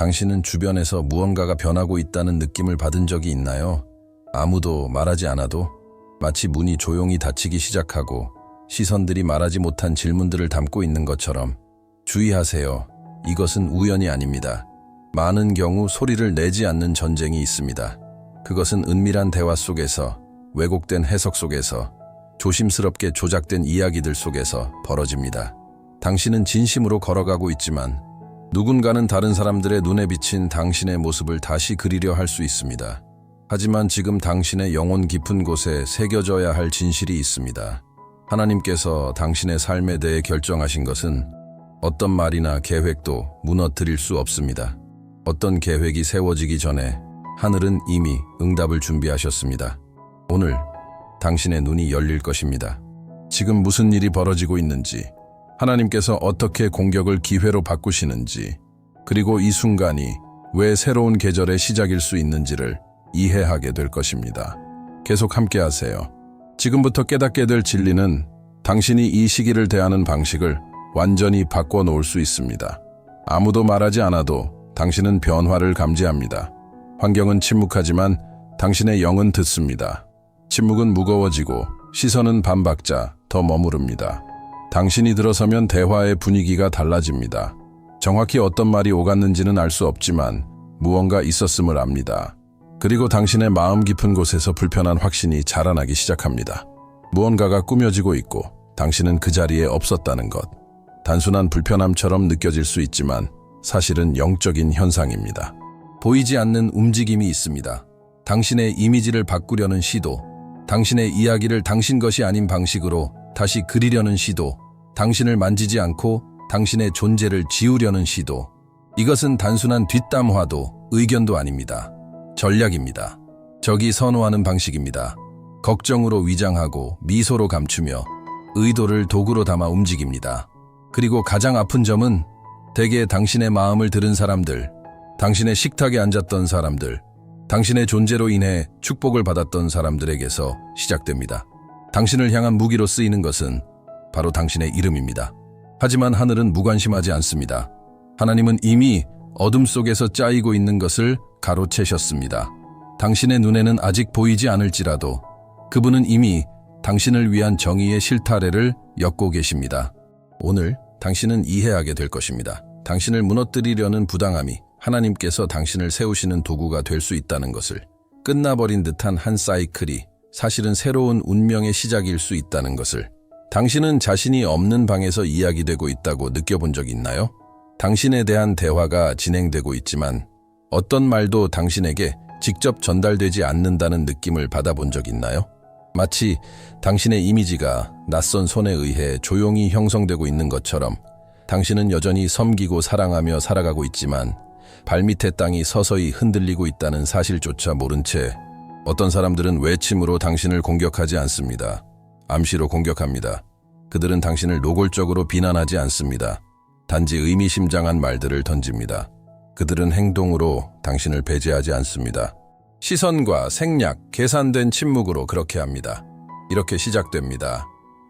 당신은 주변에서 무언가가 변하고 있다는 느낌을 받은 적이 있나요? 아무도 말하지 않아도 마치 문이 조용히 닫히기 시작하고 시선들이 말하지 못한 질문들을 담고 있는 것처럼. 주의하세요. 이것은 우연이 아닙니다. 많은 경우 소리를 내지 않는 전쟁이 있습니다. 그것은 은밀한 대화 속에서, 왜곡된 해석 속에서, 조심스럽게 조작된 이야기들 속에서 벌어집니다. 당신은 진심으로 걸어가고 있지만 누군가는 다른 사람들의 눈에 비친 당신의 모습을 다시 그리려 할 수 있습니다. 하지만 지금 당신의 영혼 깊은 곳에 새겨져야 할 진실이 있습니다. 하나님께서 당신의 삶에 대해 결정하신 것은 어떤 말이나 계획도 무너뜨릴 수 없습니다. 어떤 계획이 세워지기 전에 하늘은 이미 응답을 준비하셨습니다. 오늘 당신의 눈이 열릴 것입니다. 지금 무슨 일이 벌어지고 있는지, 하나님께서 어떻게 공격을 기회로 바꾸시는지, 그리고 이 순간이 왜 새로운 계절의 시작일 수 있는지를 이해하게 될 것입니다. 계속 함께 하세요. 지금부터 깨닫게 될 진리는 당신이 이 시기를 대하는 방식을 완전히 바꿔놓을 수 있습니다. 아무도 말하지 않아도 당신은 변화를 감지합니다. 환경은 침묵하지만 당신의 영은 듣습니다. 침묵은 무거워지고 시선은 반박자 더 머무릅니다. 당신이 들어서면 대화의 분위기가 달라집니다. 정확히 어떤 말이 오갔는지는 알 수 없지만 무언가 있었음을 압니다. 그리고 당신의 마음 깊은 곳에서 불편한 확신이 자라나기 시작합니다. 무언가가 꾸며지고 있고 당신은 그 자리에 없었다는 것. 단순한 불편함처럼 느껴질 수 있지만 사실은 영적인 현상입니다. 보이지 않는 움직임이 있습니다. 당신의 이미지를 바꾸려는 시도, 당신의 이야기를 당신 것이 아닌 방식으로 다시 그리려는 시도, 당신을 만지지 않고 당신의 존재를 지우려는 시도. 이것은 단순한 뒷담화도 의견도 아닙니다. 전략입니다. 적이 선호하는 방식입니다. 걱정으로 위장하고 미소로 감추며 의도를 도구로 담아 움직입니다. 그리고 가장 아픈 점은 대개 당신의 마음을 들은 사람들, 당신의 식탁에 앉았던 사람들, 당신의 존재로 인해 축복을 받았던 사람들에게서 시작됩니다. 당신을 향한 무기로 쓰이는 것은 바로 당신의 이름입니다. 하지만 하늘은 무관심하지 않습니다. 하나님은 이미 어둠 속에서 짜이고 있는 것을 가로채셨습니다. 당신의 눈에는 아직 보이지 않을지라도 그분은 이미 당신을 위한 정의의 실타래를 엮고 계십니다. 오늘 당신은 이해하게 될 것입니다. 당신을 무너뜨리려는 부당함이 하나님께서 당신을 세우시는 도구가 될 수 있다는 것을, 끝나버린 듯한 한 사이클이 사실은 새로운 운명의 시작일 수 있다는 것을. 당신은 자신이 없는 방에서 이야기되고 있다고 느껴본 적 있나요? 당신에 대한 대화가 진행되고 있지만 어떤 말도 당신에게 직접 전달되지 않는다는 느낌을 받아본 적 있나요? 마치 당신의 이미지가 낯선 손에 의해 조용히 형성되고 있는 것처럼 당신은 여전히 섬기고 사랑하며 살아가고 있지만 발밑의 땅이 서서히 흔들리고 있다는 사실조차 모른 채 어떤 사람들은 외침으로 당신을 공격하지 않습니다. 암시로 공격합니다. 그들은 당신을 노골적으로 비난하지 않습니다. 단지 의미심장한 말들을 던집니다. 그들은 행동으로 당신을 배제하지 않습니다. 시선과 생략, 계산된 침묵으로 그렇게 합니다. 이렇게 시작됩니다.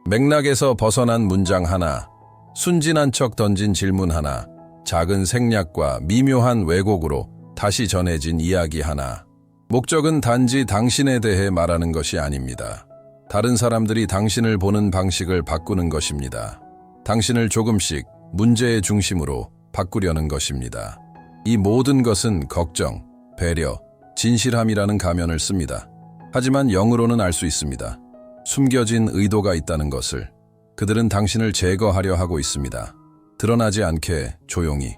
맥락에서 벗어난 문장 하나, 순진한 척 던진 질문 하나, 작은 생략과 미묘한 왜곡으로 다시 전해진 이야기 하나. 목적은 단지 당신에 대해 말하는 것이 아닙니다. 다른 사람들이 당신을 보는 방식을 바꾸는 것입니다. 당신을 조금씩 문제의 중심으로 바꾸려는 것입니다. 이 모든 것은 걱정, 배려, 진실함이라는 가면을 씁니다. 하지만 영으로는 알 수 있습니다. 숨겨진 의도가 있다는 것을. 그들은 당신을 제거하려 하고 있습니다. 드러나지 않게 조용히.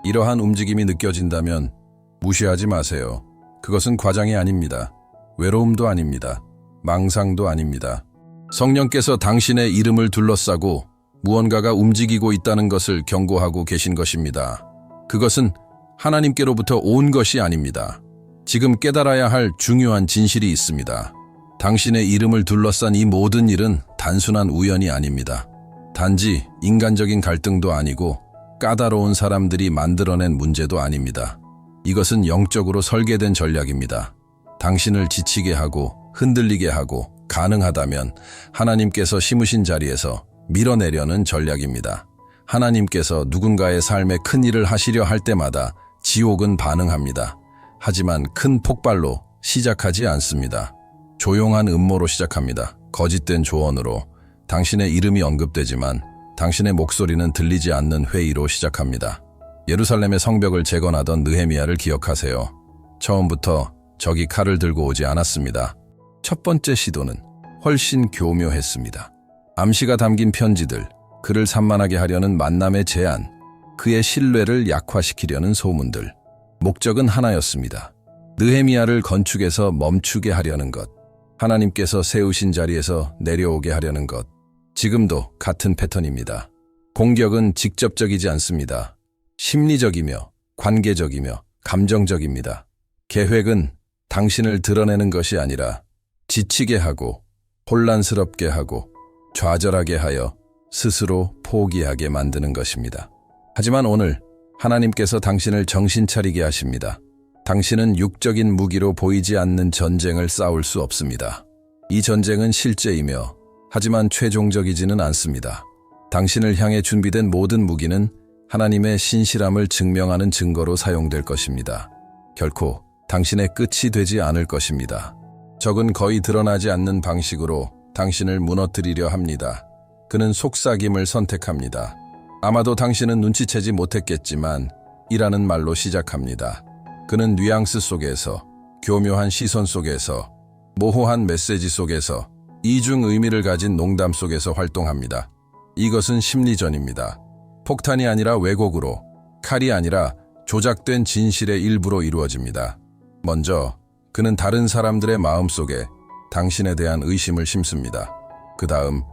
이러한 움직임이 느껴진다면 무시하지 마세요. 그것은 과장이 아닙니다. 외로움도 아닙니다. 망상도 아닙니다. 성령께서 당신의 이름을 둘러싸고 무언가가 움직이고 있다는 것을 경고하고 계신 것입니다. 그것은 하나님께로부터 온 것이 아닙니다. 지금 깨달아야 할 중요한 진실이 있습니다. 당신의 이름을 둘러싼 이 모든 일은 단순한 우연이 아닙니다. 단지 인간적인 갈등도 아니고 까다로운 사람들이 만들어낸 문제도 아닙니다. 이것은 영적으로 설계된 전략입니다. 당신을 지치게 하고 흔들리게 하고 가능하다면 하나님께서 심으신 자리에서 밀어내려는 전략입니다. 하나님께서 누군가의 삶에 큰 일을 하시려 할 때마다 지옥은 반응합니다. 하지만 큰 폭발로 시작하지 않습니다. 조용한 음모로 시작합니다. 거짓된 조언으로. 당신의 이름이 언급되지만 당신의 목소리는 들리지 않는 회의로 시작합니다. 예루살렘의 성벽을 재건하던 느헤미야를 기억하세요. 처음부터 적이 칼을 들고 오지 않았습니다. 첫 번째 시도는 훨씬 교묘했습니다. 암시가 담긴 편지들, 그를 산만하게 하려는 만남의 제안, 그의 신뢰를 약화시키려는 소문들. 목적은 하나였습니다. 느헤미야를 건축에서 멈추게 하려는 것, 하나님께서 세우신 자리에서 내려오게 하려는 것. 지금도 같은 패턴입니다. 공격은 직접적이지 않습니다. 심리적이며 관계적이며 감정적입니다. 계획은 당신을 드러내는 것이 아니라 지치게 하고 혼란스럽게 하고 좌절하게 하여 스스로 포기하게 만드는 것입니다. 하지만 오늘 하나님께서 당신을 정신 차리게 하십니다. 당신은 육적인 무기로 보이지 않는 전쟁을 싸울 수 없습니다. 이 전쟁은 실제이며 하지만 최종적이지는 않습니다. 당신을 향해 준비된 모든 무기는 하나님의 신실함을 증명하는 증거로 사용될 것입니다. 결코 당신의 끝이 되지 않을 것입니다. 적은 거의 드러나지 않는 방식으로 당신을 무너뜨리려 합니다. 그는 속삭임을 선택합니다. 아마도 당신은 눈치채지 못했겠지만 이라는 말로 시작합니다. 그는 뉘앙스 속에서, 교묘한 시선 속에서, 모호한 메시지 속에서, 이중 의미를 가진 농담 속에서 활동합니다. 이것은 심리전입니다. 폭탄이 아니라 왜곡으로, 칼이 아니라 조작된 진실의 일부로 이루어집니다. 먼저 그는 다른 사람들의 마음속에 당신에 대한 의심을 심습니다. 그 다음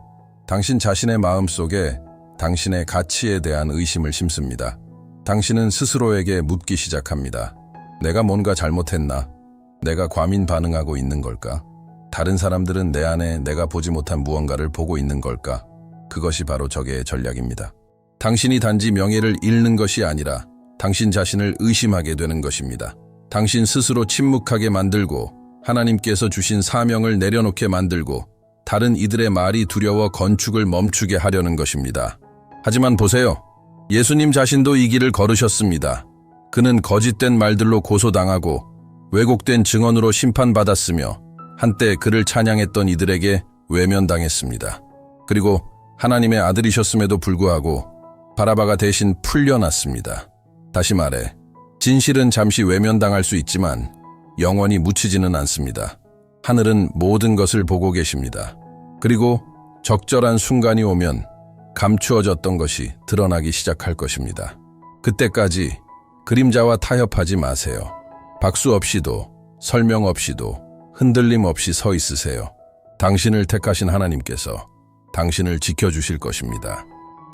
당신 자신의 마음속에 당신의 가치에 대한 의심을 심습니다. 당신은 스스로에게 묻기 시작합니다. 내가 뭔가 잘못했나? 내가 과민 반응하고 있는 걸까? 다른 사람들은 내 안에 내가 보지 못한 무언가를 보고 있는 걸까? 그것이 바로 적의 전략입니다. 당신이 단지 명예를 잃는 것이 아니라 당신 자신을 의심하게 되는 것입니다. 당신 스스로 침묵하게 만들고 하나님께서 주신 사명을 내려놓게 만들고 다른 이들의 말이 두려워 건축을 멈추게 하려는 것입니다. 하지만 보세요. 예수님 자신도 이 길을 걸으셨습니다. 그는 거짓된 말들로 고소당하고 왜곡된 증언으로 심판받았으며 한때 그를 찬양했던 이들에게 외면당했습니다. 그리고 하나님의 아들이셨음에도 불구하고 바라바가 대신 풀려났습니다. 다시 말해, 진실은 잠시 외면당할 수 있지만 영원히 묻히지는 않습니다. 하늘은 모든 것을 보고 계십니다. 그리고 적절한 순간이 오면 감추어졌던 것이 드러나기 시작할 것입니다. 그때까지 그림자와 타협하지 마세요. 박수 없이도 설명 없이도 흔들림 없이 서 있으세요. 당신을 택하신 하나님께서 당신을 지켜주실 것입니다.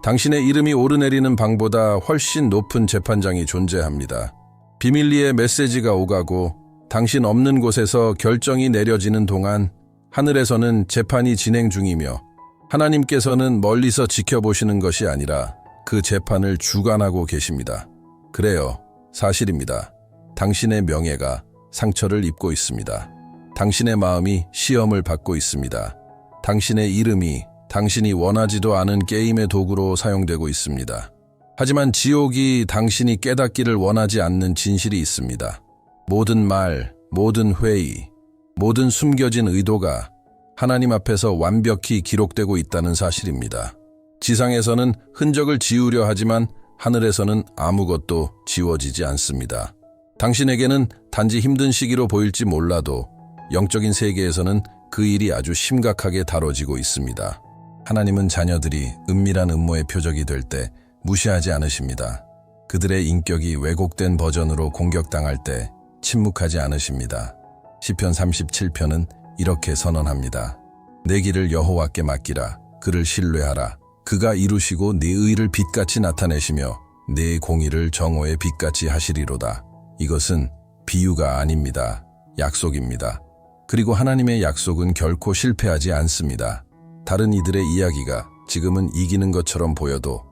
당신의 이름이 오르내리는 방보다 훨씬 높은 재판장이 존재합니다. 비밀리에 메시지가 오가고 당신 없는 곳에서 결정이 내려지는 동안 하늘에서는 재판이 진행 중이며 하나님께서는 멀리서 지켜보시는 것이 아니라 그 재판을 주관하고 계십니다. 그래요, 사실입니다. 당신의 명예가 상처를 입고 있습니다. 당신의 마음이 시험을 받고 있습니다. 당신의 이름이 당신이 원하지도 않은 게임의 도구로 사용되고 있습니다. 하지만 지옥이 당신이 깨닫기를 원하지 않는 진실이 있습니다. 모든 말, 모든 회의, 모든 숨겨진 의도가 하나님 앞에서 완벽히 기록되고 있다는 사실입니다. 지상에서는 흔적을 지우려 하지만 하늘에서는 아무것도 지워지지 않습니다. 당신에게는 단지 힘든 시기로 보일지 몰라도 영적인 세계에서는 그 일이 아주 심각하게 다뤄지고 있습니다. 하나님은 자녀들이 은밀한 음모의 표적이 될 때 무시하지 않으십니다. 그들의 인격이 왜곡된 버전으로 공격당할 때 침묵하지 않으십니다. 시편 37편은 이렇게 선언합니다. 내 길을 여호와께 맡기라. 그를 신뢰하라. 그가 이루시고 네 의를 빛같이 나타내시며 네 공의를 정오의 빛같이 하시리로다. 이것은 비유가 아닙니다. 약속입니다. 그리고 하나님의 약속은 결코 실패하지 않습니다. 다른 이들의 이야기가 지금은 이기는 것처럼 보여도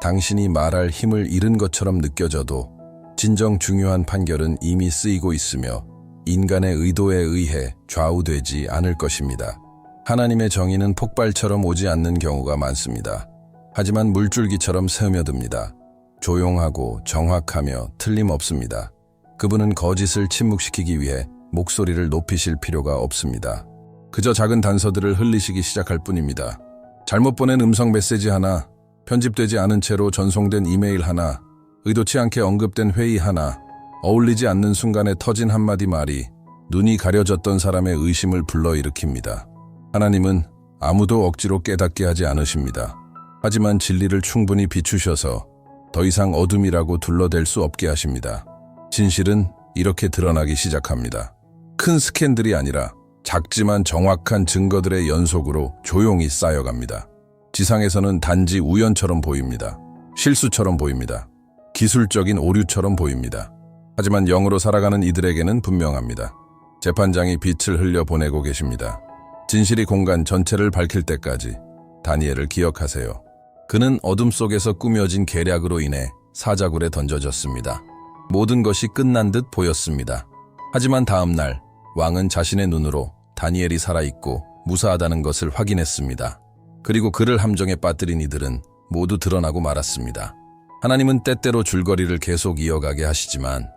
당신이 말할 힘을 잃은 것처럼 느껴져도 진정 중요한 판결은 이미 쓰이고 있으며 인간의 의도에 의해 좌우되지 않을 것입니다. 하나님의 정의는 폭발처럼 오지 않는 경우가 많습니다. 하지만 물줄기처럼 스며듭니다. 조용하고 정확하며 틀림없습니다. 그분은 거짓을 침묵시키기 위해 목소리를 높이실 필요가 없습니다. 그저 작은 단서들을 흘리시기 시작할 뿐입니다. 잘못 보낸 음성 메시지 하나, 편집되지 않은 채로 전송된 이메일 하나, 의도치 않게 언급된 회의 하나, 어울리지 않는 순간에 터진 한마디 말이 눈이 가려졌던 사람의 의심을 불러일으킵니다. 하나님은 아무도 억지로 깨닫게 하지 않으십니다. 하지만 진리를 충분히 비추셔서 더 이상 어둠이라고 둘러댈 수 없게 하십니다. 진실은 이렇게 드러나기 시작합니다. 큰 스캔들이 아니라 작지만 정확한 증거들의 연속으로 조용히 쌓여갑니다. 지상에서는 단지 우연처럼 보입니다. 실수처럼 보입니다. 기술적인 오류처럼 보입니다. 하지만 영으로 살아가는 이들에게는 분명합니다. 재판장이 빛을 흘려보내고 계십니다. 진실이 공간 전체를 밝힐 때까지 다니엘을 기억하세요. 그는 어둠 속에서 꾸며진 계략으로 인해 사자굴에 던져졌습니다. 모든 것이 끝난 듯 보였습니다. 하지만 다음 날 왕은 자신의 눈으로 다니엘이 살아있고 무사하다는 것을 확인했습니다. 그리고 그를 함정에 빠뜨린 이들은 모두 드러나고 말았습니다. 하나님은 때때로 줄거리를 계속 이어가게 하시지만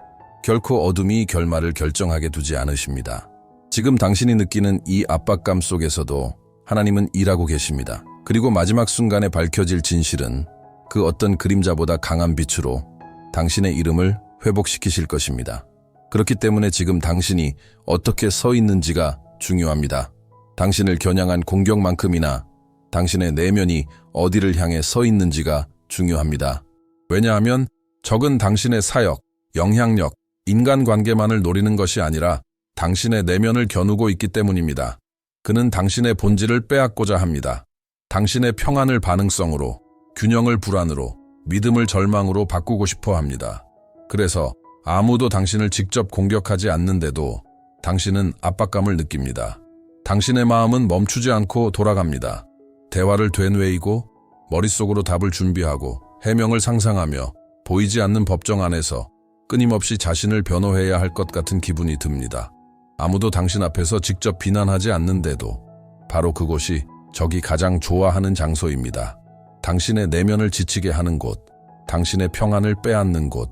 결코 어둠이 결말을 결정하게 두지 않으십니다. 지금 당신이 느끼는 이 압박감 속에서도 하나님은 일하고 계십니다. 그리고 마지막 순간에 밝혀질 진실은 그 어떤 그림자보다 강한 빛으로 당신의 이름을 회복시키실 것입니다. 그렇기 때문에 지금 당신이 어떻게 서 있는지가 중요합니다. 당신을 겨냥한 공격만큼이나 당신의 내면이 어디를 향해 서 있는지가 중요합니다. 왜냐하면 적은 당신의 사역, 영향력, 인간관계만을 노리는 것이 아니라 당신의 내면을 겨누고 있기 때문입니다. 그는 당신의 본질을 빼앗고자 합니다. 당신의 평안을 반응성으로, 균형을 불안으로, 믿음을 절망으로 바꾸고 싶어 합니다. 그래서 아무도 당신을 직접 공격하지 않는데도 당신은 압박감을 느낍니다. 당신의 마음은 멈추지 않고 돌아갑니다. 대화를 되뇌이고 머릿속으로 답을 준비하고 해명을 상상하며 보이지 않는 법정 안에서 끊임없이 자신을 변호해야 할 것 같은 기분이 듭니다. 아무도 당신 앞에서 직접 비난하지 않는데도 바로 그곳이 적이 가장 좋아하는 장소입니다. 당신의 내면을 지치게 하는 곳, 당신의 평안을 빼앗는 곳,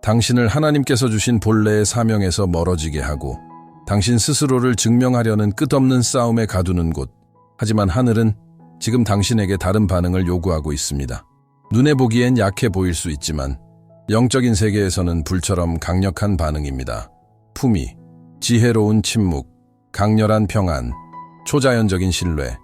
당신을 하나님께서 주신 본래의 사명에서 멀어지게 하고 당신 스스로를 증명하려는 끝없는 싸움에 가두는 곳. 하지만 하늘은 지금 당신에게 다른 반응을 요구하고 있습니다. 눈에 보기엔 약해 보일 수 있지만 영적인 세계에서는 불처럼 강력한 반응입니다. 품위, 지혜로운 침묵, 강렬한 평안, 초자연적인 신뢰.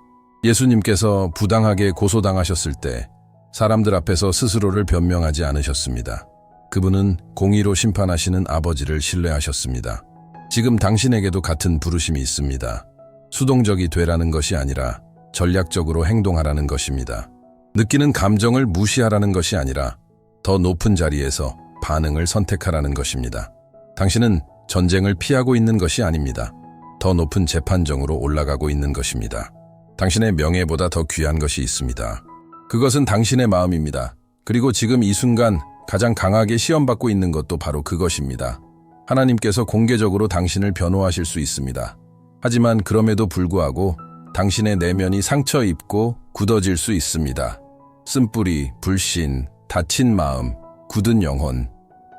예수님께서 부당하게 고소당하셨을 때 사람들 앞에서 스스로를 변명하지 않으셨습니다. 그분은 공의로 심판하시는 아버지를 신뢰하셨습니다. 지금 당신에게도 같은 부르심이 있습니다. 수동적이 되라는 것이 아니라 전략적으로 행동하라는 것입니다. 느끼는 감정을 무시하라는 것이 아니라 더 높은 자리에서 반응을 선택하라는 것입니다. 당신은 전쟁을 피하고 있는 것이 아닙니다. 더 높은 재판정으로 올라가고 있는 것입니다. 당신의 명예보다 더 귀한 것이 있습니다. 그것은 당신의 마음입니다. 그리고 지금 이 순간 가장 강하게 시험받고 있는 것도 바로 그것입니다. 하나님께서 공개적으로 당신을 변호하실 수 있습니다. 하지만 그럼에도 불구하고 당신의 내면이 상처 입고 굳어질 수 있습니다. 쓴뿌리, 불신, 다친 마음, 굳은 영혼.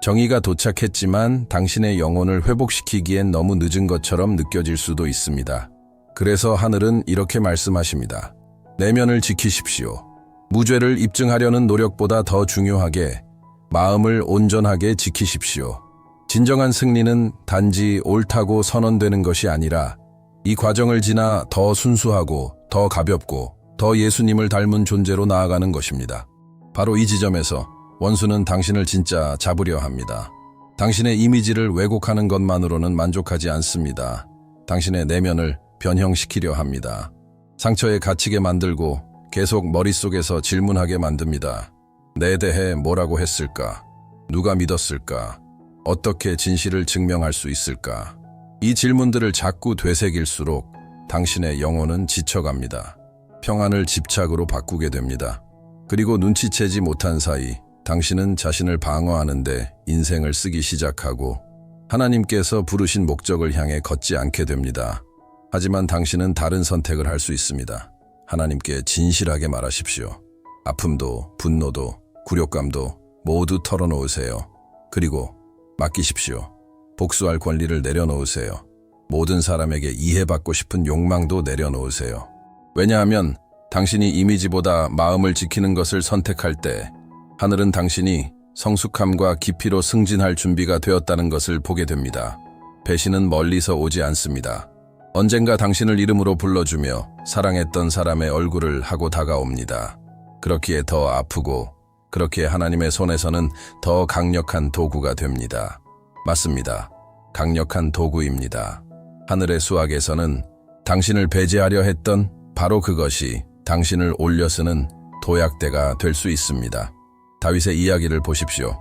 정의가 도착했지만 당신의 영혼을 회복시키기엔 너무 늦은 것처럼 느껴질 수도 있습니다. 그래서 하늘은 이렇게 말씀하십니다. 내면을 지키십시오. 무죄를 입증하려는 노력보다 더 중요하게 마음을 온전하게 지키십시오. 진정한 승리는 단지 옳다고 선언되는 것이 아니라 이 과정을 지나 더 순수하고 더 가볍고 더 예수님을 닮은 존재로 나아가는 것입니다. 바로 이 지점에서 원수는 당신을 진짜 잡으려 합니다. 당신의 이미지를 왜곡하는 것만으로는 만족하지 않습니다. 당신의 내면을 변형시키려 합니다. 상처에 갇히게 만들고 계속 머릿속에서 질문하게 만듭니다. 내 대해 뭐라고 했을까? 누가 믿었을까? 어떻게 진실을 증명할 수 있을까? 이 질문들을 자꾸 되새길수록 당신의 영혼은 지쳐갑니다. 평안을 집착으로 바꾸게 됩니다. 그리고 눈치채지 못한 사이 당신은 자신을 방어하는데 인생을 쓰기 시작하고 하나님께서 부르신 목적을 향해 걷지 않게 됩니다. 하지만 당신은 다른 선택을 할 수 있습니다. 하나님께 진실하게 말하십시오. 아픔도, 분노도, 굴욕감도 모두 털어놓으세요. 그리고 맡기십시오. 복수할 권리를 내려놓으세요. 모든 사람에게 이해받고 싶은 욕망도 내려놓으세요. 왜냐하면 당신이 이미지보다 마음을 지키는 것을 선택할 때 하늘은 당신이 성숙함과 깊이로 승진할 준비가 되었다는 것을 보게 됩니다. 배신은 멀리서 오지 않습니다. 언젠가 당신을 이름으로 불러주며 사랑했던 사람의 얼굴을 하고 다가옵니다. 그렇기에 더 아프고 그렇기에 하나님의 손에서는 더 강력한 도구가 됩니다. 맞습니다. 강력한 도구입니다. 하늘의 수학에서는 당신을 배제하려 했던 바로 그것이 당신을 올려쓰는 도약대가 될 수 있습니다. 다윗의 이야기를 보십시오.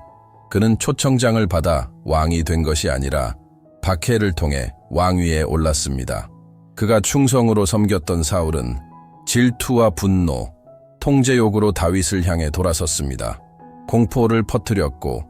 그는 초청장을 받아 왕이 된 것이 아니라 박해를 통해 왕위에 올랐습니다. 그가 충성으로 섬겼던 사울은 질투와 분노, 통제욕으로 다윗을 향해 돌아섰습니다. 공포를 퍼뜨렸고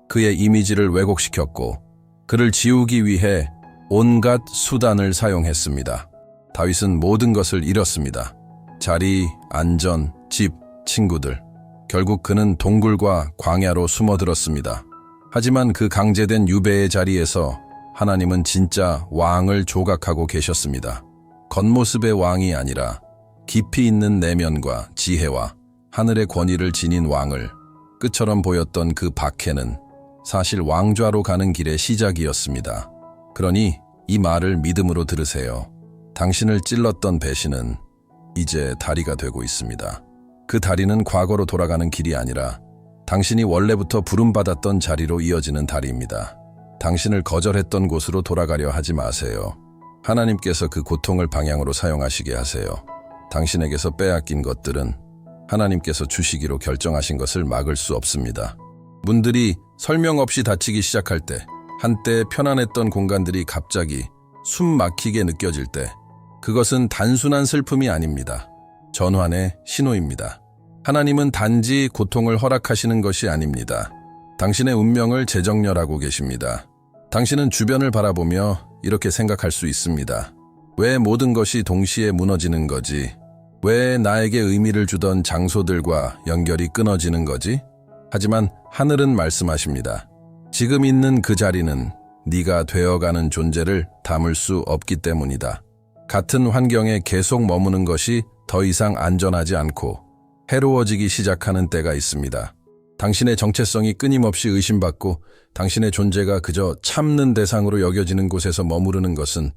그의 이미지를 왜곡시켰고 그를 지우기 위해 온갖 수단을 사용했습니다. 다윗은 모든 것을 잃었습니다. 자리, 안전, 집, 친구들. 결국 그는 동굴과 광야로 숨어들었습니다. 하지만 그 강제된 유배의 자리에서 하나님은 진짜 왕을 조각하고 계셨습니다. 겉모습의 왕이 아니라 깊이 있는 내면과 지혜와 하늘의 권위를 지닌 왕을 끝처럼 보였던 그 박해는 사실 왕좌로 가는 길의 시작이었습니다. 그러니 이 말을 믿음으로 들으세요. 당신을 찔렀던 배신은 이제 다리가 되고 있습니다. 그 다리는 과거로 돌아가는 길이 아니라 당신이 원래부터 부름받았던 자리로 이어지는 다리입니다. 당신을 거절했던 곳으로 돌아가려 하지 마세요. 하나님께서 그 고통을 방향으로 사용하시게 하세요. 당신에게서 빼앗긴 것들은 하나님께서 주시기로 결정하신 것을 막을 수 없습니다. 문들이 설명 없이 닫히기 시작할 때, 한때 편안했던 공간들이 갑자기 숨 막히게 느껴질 때, 그것은 단순한 슬픔이 아닙니다. 전환의 신호입니다. 하나님은 단지 고통을 허락하시는 것이 아닙니다. 당신의 운명을 재정렬하고 계십니다. 당신은 주변을 바라보며 이렇게 생각할 수 있습니다. 왜 모든 것이 동시에 무너지는 거지? 왜 나에게 의미를 주던 장소들과 연결이 끊어지는 거지? 하지만 하늘은 말씀하십니다. 지금 있는 그 자리는 네가 되어가는 존재를 담을 수 없기 때문이다. 같은 환경에 계속 머무는 것이 더 이상 안전하지 않고 해로워지기 시작하는 때가 있습니다. 당신의 정체성이 끊임없이 의심받고 당신의 존재가 그저 참는 대상으로 여겨지는 곳에서 머무르는 것은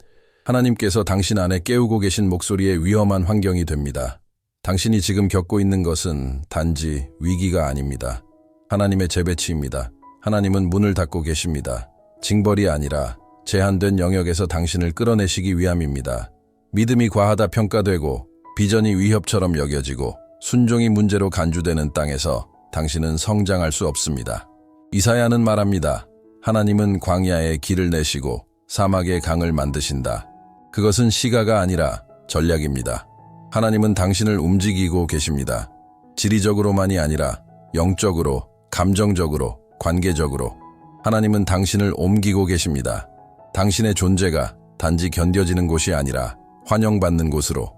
하나님께서 당신 안에 깨우고 계신 목소리의 위험한 환경이 됩니다. 당신이 지금 겪고 있는 것은 단지 위기가 아닙니다. 하나님의 재배치입니다. 하나님은 문을 닫고 계십니다. 징벌이 아니라 제한된 영역에서 당신을 끌어내시기 위함입니다. 믿음이 과하다 평가되고 비전이 위협처럼 여겨지고 순종이 문제로 간주되는 땅에서 당신은 성장할 수 없습니다. 이사야는 말합니다. 하나님은 광야에 길을 내시고 사막에 강을 만드신다. 그것은 시가가 아니라 전략입니다. 하나님은 당신을 움직이고 계십니다. 지리적으로만이 아니라 영적으로, 감정적으로, 관계적으로 하나님은 당신을 옮기고 계십니다. 당신의 존재가 단지 견뎌지는 곳이 아니라 환영받는 곳으로,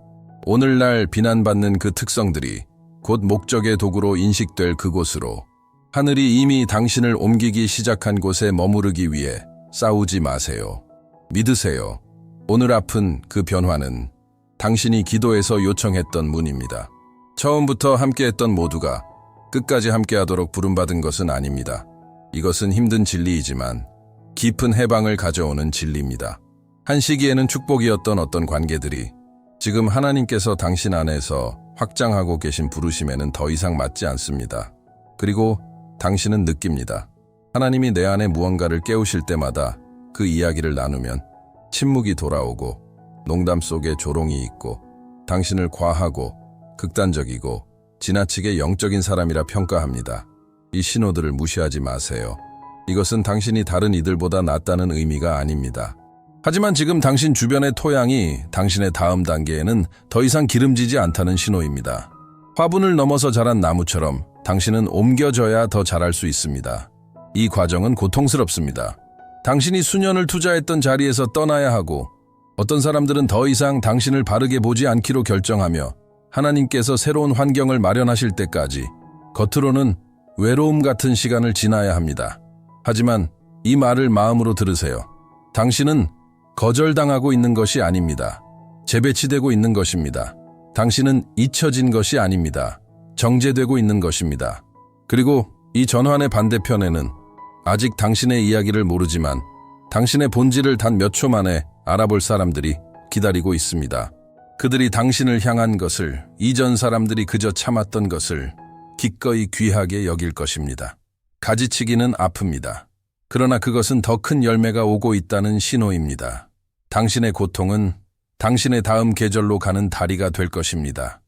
오늘날 비난받는 그 특성들이 곧 목적의 도구로 인식될 그곳으로, 하늘이 이미 당신을 옮기기 시작한 곳에 머무르기 위해 싸우지 마세요. 믿으세요. 오늘 아픈 그 변화는 당신이 기도에서 요청했던 문입니다. 처음부터 함께했던 모두가 끝까지 함께하도록 부름받은 것은 아닙니다. 이것은 힘든 진리이지만 깊은 해방을 가져오는 진리입니다. 한 시기에는 축복이었던 어떤 관계들이 지금 하나님께서 당신 안에서 확장하고 계신 부르심에는 더 이상 맞지 않습니다. 그리고 당신은 느낍니다. 하나님이 내 안에 무언가를 깨우실 때마다 그 이야기를 나누면 침묵이 돌아오고 농담 속에 조롱이 있고 당신을 과하고 극단적이고 지나치게 영적인 사람이라 평가합니다. 이 신호들을 무시하지 마세요. 이것은 당신이 다른 이들보다 낫다는 의미가 아닙니다. 하지만 지금 당신 주변의 토양이 당신의 다음 단계에는 더 이상 기름지지 않다는 신호입니다. 화분을 넘어서 자란 나무처럼 당신은 옮겨져야 더 자랄 수 있습니다. 이 과정은 고통스럽습니다. 당신이 수년을 투자했던 자리에서 떠나야 하고 어떤 사람들은 더 이상 당신을 바르게 보지 않기로 결정하며 하나님께서 새로운 환경을 마련하실 때까지 겉으로는 외로움 같은 시간을 지나야 합니다. 하지만 이 말을 마음으로 들으세요. 당신은 거절당하고 있는 것이 아닙니다. 재배치되고 있는 것입니다. 당신은 잊혀진 것이 아닙니다. 정제되고 있는 것입니다. 그리고 이 전환의 반대편에는 아직 당신의 이야기를 모르지만 당신의 본질을 단 몇 초 만에 알아볼 사람들이 기다리고 있습니다. 그들이 당신을 향한 것을, 이전 사람들이 그저 참았던 것을 기꺼이 귀하게 여길 것입니다. 가지치기는 아픕니다. 그러나 그것은 더 큰 열매가 오고 있다는 신호입니다. 당신의 고통은 당신의 다음 계절로 가는 다리가 될 것입니다.